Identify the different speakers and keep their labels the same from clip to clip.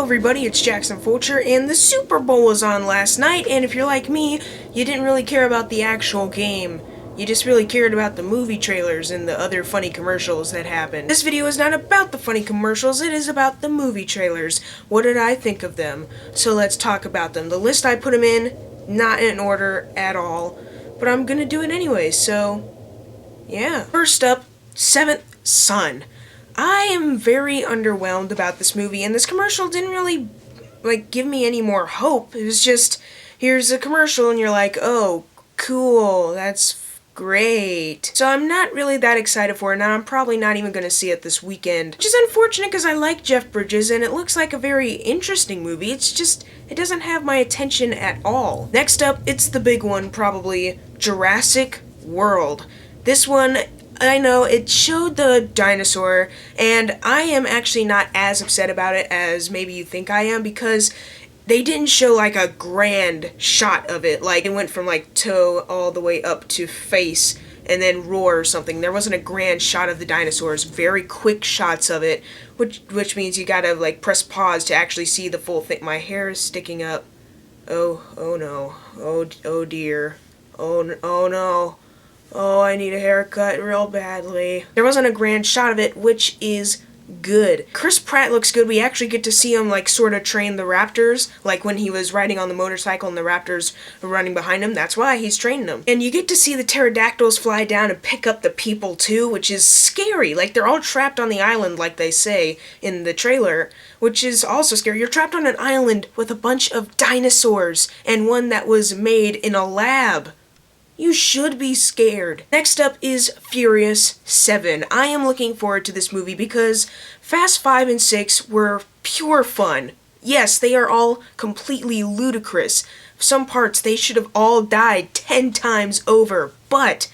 Speaker 1: everybody, it's Jackson Fulcher, and the Super Bowl was on last night, and if you're like me, you didn't really care about the actual game. You just really cared about the movie trailers and the other funny commercials that happened. This video is not about the funny commercials, it is about the movie trailers. What did I think of them? So let's talk about them. The list I put them in, not in order at all, but I'm gonna do it anyway, so yeah. First up, Seventh Son. I am very underwhelmed about this movie, and this commercial didn't really, give me any more hope. It was just, here's a commercial, and you're like, oh, cool, that's great. So I'm not really that excited for it, and I'm probably not even going to see it this weekend. Which is unfortunate, because I like Jeff Bridges, and it looks like a very interesting movie. It's just, it doesn't have my attention at all. Next up, it's the big one, probably, Jurassic World. This one, I know, it showed the dinosaur, and I am actually not as upset about it as maybe you think I am, because they didn't show a grand shot of it, it went from toe all the way up to face and then roar or something. There wasn't a grand shot of the dinosaurs, very quick shots of it, which means you gotta press pause to actually see the full thing. My hair is sticking up. Oh no, oh dear, oh no. Oh, I need a haircut real badly. There wasn't a grand shot of it, which is good. Chris Pratt looks good. We actually get to see him, sort of train the raptors, when he was riding on the motorcycle and the raptors were running behind him. That's why he's training them. And you get to see the pterodactyls fly down and pick up the people, too, which is scary. They're all trapped on the island, like they say in the trailer, which is also scary. You're trapped on an island with a bunch of dinosaurs, and one that was made in a lab. You should be scared. Next up is Furious 7. I am looking forward to this movie because Fast 5 and 6 were pure fun. Yes, they are all completely ludicrous. Some parts, they should have all died 10 times over, but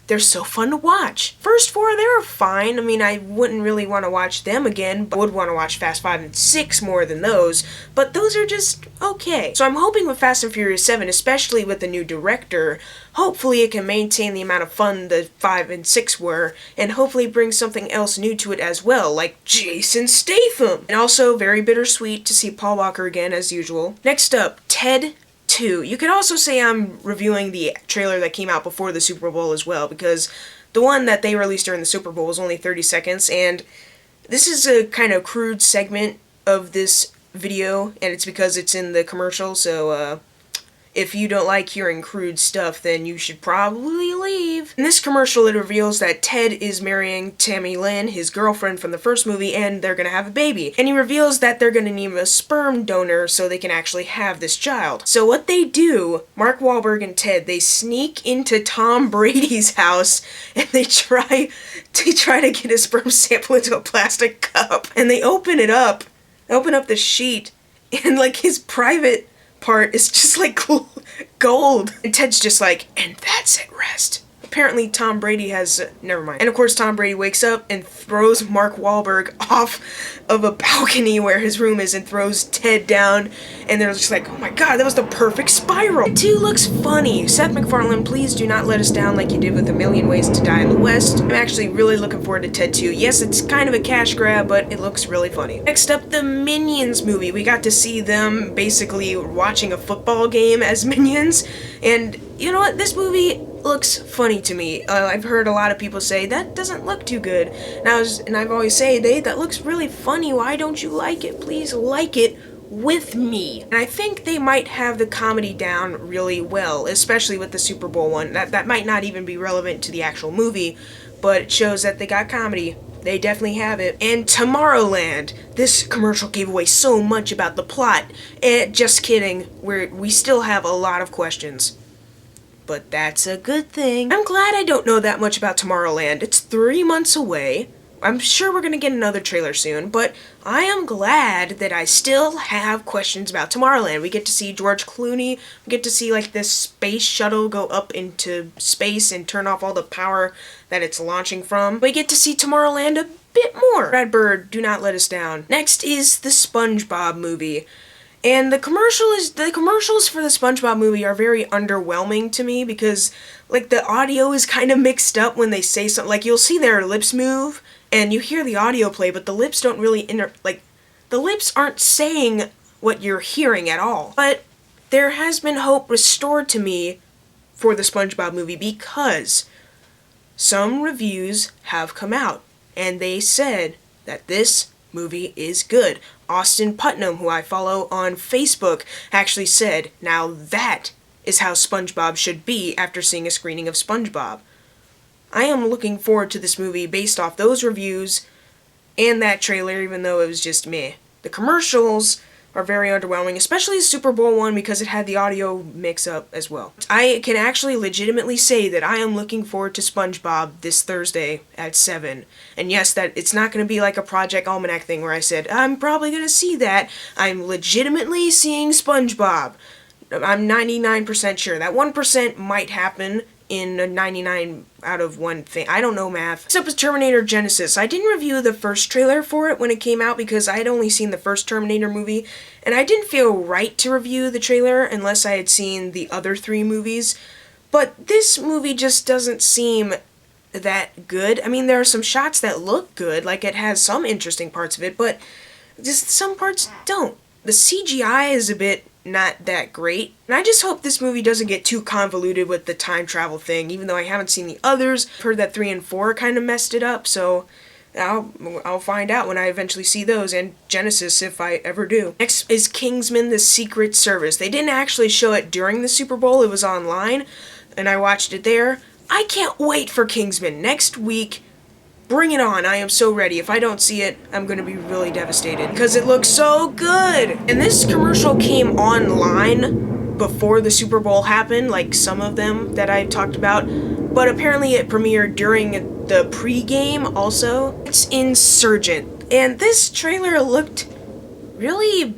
Speaker 1: they're so fun to watch. First 4, they were fine. I mean, I wouldn't really want to watch them again, but I would want to watch Fast 5 and 6 more than those, but those are just okay. So I'm hoping with Fast and Furious 7, especially with the new director, hopefully it can maintain the amount of fun the 5 and 6 were, and hopefully bring something else new to it as well, like Jason Statham. And also very bittersweet to see Paul Walker again, as usual. Next up, Ted 2. You could also say I'm reviewing the trailer that came out before the Super Bowl as well, because the one that they released during the Super Bowl was only 30 seconds, and this is a kind of crude segment of this video, and it's because it's in the commercial, so if you don't like hearing crude stuff, then you should probably leave. In this commercial, it reveals that Ted is marrying Tammy Lynn, his girlfriend from the first movie, and they're gonna have a baby. And he reveals that they're gonna need a sperm donor so they can actually have this child. So what they do, Mark Wahlberg and Ted, they sneak into Tom Brady's house, and they try to get a sperm sample into a plastic cup. And they open up the sheet, and his private part is just gold. And Ted's just and that's at rest. Apparently Tom Brady has, never mind. And of course Tom Brady wakes up and throws Mark Wahlberg off of a balcony where his room is and throws Ted down, and they're just oh my god, that was the perfect spiral. Ted 2 looks funny. Seth MacFarlane, please do not let us down like you did with A Million Ways to Die in the West. I'm actually really looking forward to Ted 2. Yes, it's kind of a cash grab, but it looks really funny. Next up, the Minions movie. We got to see them basically watching a football game as Minions, and you know what, this movie looks funny to me. I've heard a lot of people say that doesn't look too good, and I've always said, hey, that looks really funny, why don't you like it? Please like it with me. And I think they might have the comedy down really well, especially with the Super Bowl one. That might not even be relevant to the actual movie, but it shows that they got comedy. They definitely have it. And Tomorrowland. This commercial gave away so much about the plot. Just kidding, we still have a lot of questions. But that's a good thing. I'm glad I don't know that much about Tomorrowland. It's 3 months away. I'm sure we're gonna get another trailer soon, but I am glad that I still have questions about Tomorrowland. We get to see George Clooney, we get to see this space shuttle go up into space and turn off all the power that it's launching from. We get to see Tomorrowland a bit more. Brad Bird, do not let us down. Next is the SpongeBob movie. And the commercials for the SpongeBob movie are very underwhelming to me because, the audio is kind of mixed up when they say something. You'll see their lips move, and you hear the audio play, but the lips don't really The lips aren't saying what you're hearing at all. But there has been hope restored to me for the SpongeBob movie because some reviews have come out and they said that this movie is good. Austin Putnam, who I follow on Facebook, actually said, now that is how SpongeBob should be after seeing a screening of SpongeBob. I am looking forward to this movie based off those reviews and that trailer, even though it was just meh. The commercials are very underwhelming, especially the Super Bowl one because it had the audio mix-up as well. I can actually legitimately say that I am looking forward to SpongeBob this Thursday at 7. And yes, that it's not going to be like a Project Almanac thing where I said, I'm probably going to see that. I'm legitimately seeing SpongeBob. I'm 99% sure. That 1% might happen in a 99 out of 1 thing. I don't know math. What's up with Terminator Genisys? I didn't review the first trailer for it when it came out because I had only seen the first Terminator movie, and I didn't feel right to review the trailer unless I had seen the other 3 movies. But this movie just doesn't seem that good. I mean, there are some shots that look good, like it has some interesting parts of it, but just some parts don't. The CGI is a bit not that great. And I just hope this movie doesn't get too convoluted with the time travel thing, even though I haven't seen the others. I've heard that 3 and 4 kind of messed it up, so I'll find out when I eventually see those, and Genisys if I ever do. Next is Kingsman: The Secret Service. They didn't actually show it during the Super Bowl, it was online, and I watched it there. I can't wait for Kingsman. Next week, bring it on. I am so ready. If I don't see it, I'm going to be really devastated because it looks so good. And this commercial came online before the Super Bowl happened, like some of them that I talked about, but apparently it premiered during the pregame also. It's Insurgent, and this trailer looked really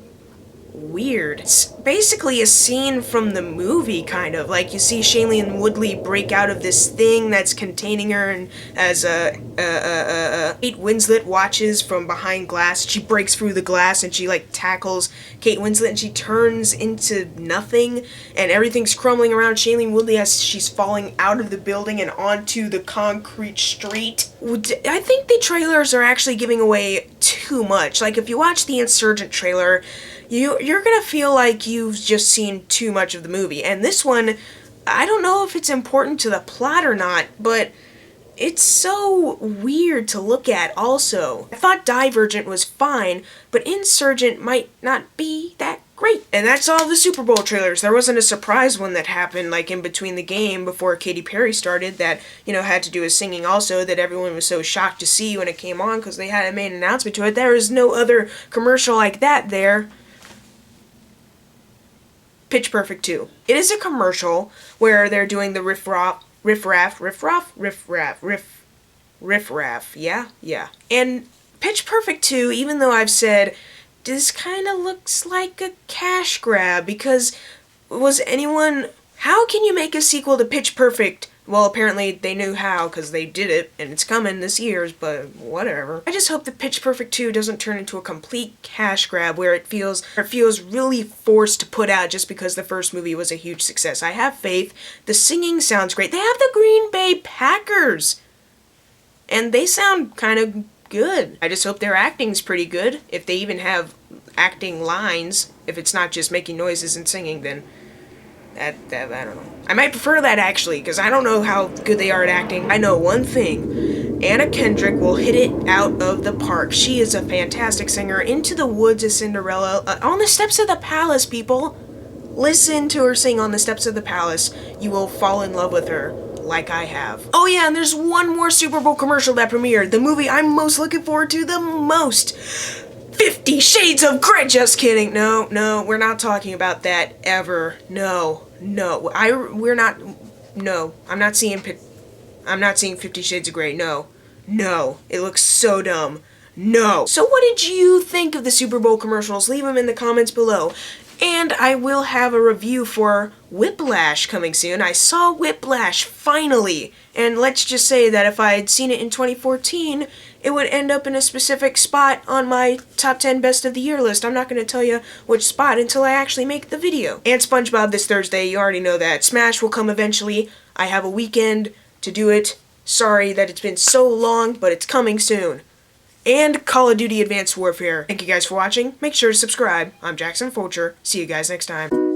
Speaker 1: weird. It's basically a scene from the movie, kind of. Like, you see Shailene Woodley break out of this thing that's containing her, and as Kate Winslet watches from behind glass, she breaks through the glass and she, like, tackles Kate Winslet and she turns into nothing, and everything's crumbling around Shailene Woodley as she's falling out of the building and onto the concrete street. I think the trailers are actually giving away too much. Like, if you watch the Insurgent trailer, you're gonna feel like you've just seen too much of the movie. And this one, I don't know if it's important to the plot or not, but it's so weird to look at also. I thought Divergent was fine, but Insurgent might not be that great. And that's all the Super Bowl trailers. There wasn't a surprise one that happened, like in between the game before Katy Perry started, that, you know, had to do with singing also, that everyone was so shocked to see when it came on because they hadn't made an announcement to it. There is no other commercial like that there. Pitch Perfect 2. It is a commercial where they're doing the riff raff, yeah. And Pitch Perfect 2, even though I've said, this kind of looks like a cash grab, because how can you make a sequel to Pitch Perfect? Well, apparently they knew how, because they did it, and it's coming this year, but whatever. I just hope that Pitch Perfect 2 doesn't turn into a complete cash grab where it feels really forced to put out just because the first movie was a huge success. I have faith. The singing sounds great. They have the Green Bay Packers, and they sound kind of good. I just hope their acting's pretty good. If they even have acting lines, if it's not just making noises and singing, then I don't know. I might prefer that, actually, because I don't know how good they are at acting. I know one thing. Anna Kendrick will hit it out of the park. She is a fantastic singer. Into the Woods is Cinderella. On the Steps of the Palace, people. Listen to her sing On the Steps of the Palace. You will fall in love with her, like I have. Oh yeah, and there's one more Super Bowl commercial that premiered. The movie I'm most looking forward to the most. 50 Shades of Grey. Just kidding. No, we're not talking about that ever. No. I'm not seeing 50 Shades of Grey. No. It looks so dumb. No. So what did you think of the Super Bowl commercials? Leave them in the comments below. And I will have a review for Whiplash coming soon. I saw Whiplash, finally. And let's just say that if I had seen it in 2014, it would end up in a specific spot on my top 10 best of the year list. I'm not going to tell you which spot until I actually make the video. And SpongeBob this Thursday, you already know that. Smash will come eventually. I have a weekend to do it. Sorry that it's been so long, but it's coming soon. and Call of Duty Advanced Warfare. Thank you guys for watching. Make sure to subscribe. I'm Jackson Fulcher. See you guys next time.